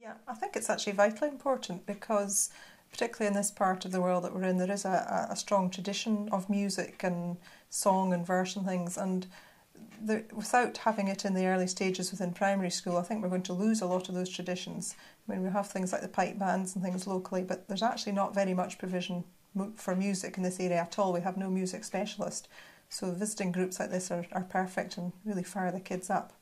Yeah, I think it's actually vitally important because, particularly in this part of the world that we're in, there is a strong tradition of music and song and verse and things, and without having it in the early stages within primary school, I think we're going to lose a lot of those traditions. I mean, we have things like the pipe bands and things locally, but there's actually not very much provision for music in this area at all. We have no music specialist. So visiting groups like this are perfect and really fire the kids up.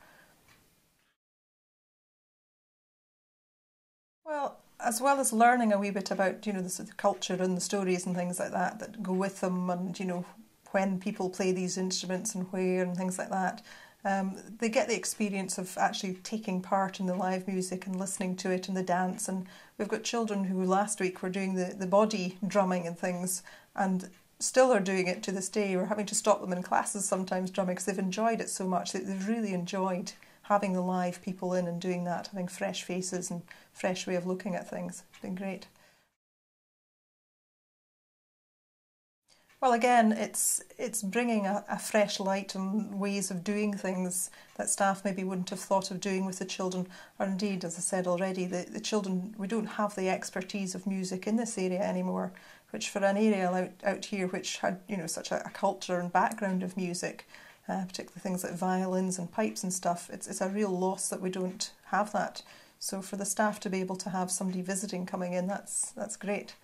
Well, as well as learning a wee bit about, the sort of culture and the stories and things like that that go with them, and, when people play these instruments and where and things like that, they get the experience of actually taking part in the live music and listening to it and the dance. And we've got children who last week were doing the body drumming and things, and still are doing it to this day. We're having to stop them in classes sometimes drumming because they've enjoyed it so much that they've really enjoyed having the live people in and doing that, having fresh faces and fresh way of looking at things. It's been great. Well, again, it's bringing a fresh light on ways of doing things that staff maybe wouldn't have thought of doing with the children. Or indeed, as I said already, the children, we don't have the expertise of music in this area anymore, which for an area out here which had, such a culture and background of music, particularly things like violins and pipes and stuff, it's a real loss that we don't have that. So for the staff to be able to have somebody visiting coming in, that's great.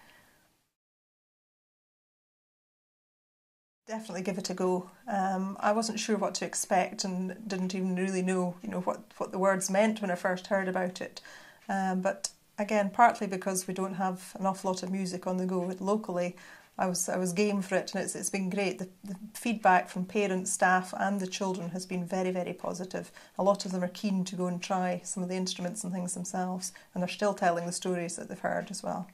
Definitely give it a go. I wasn't sure what to expect and didn't even really know, what the words meant when I first heard about it. But again, partly because we don't have an awful lot of music on the go locally, I was game for it, and it's been great. The feedback from parents, staff, and the children has been very, very positive. A lot of them are keen to go and try some of the instruments and things themselves, and they're still telling the stories that they've heard as well.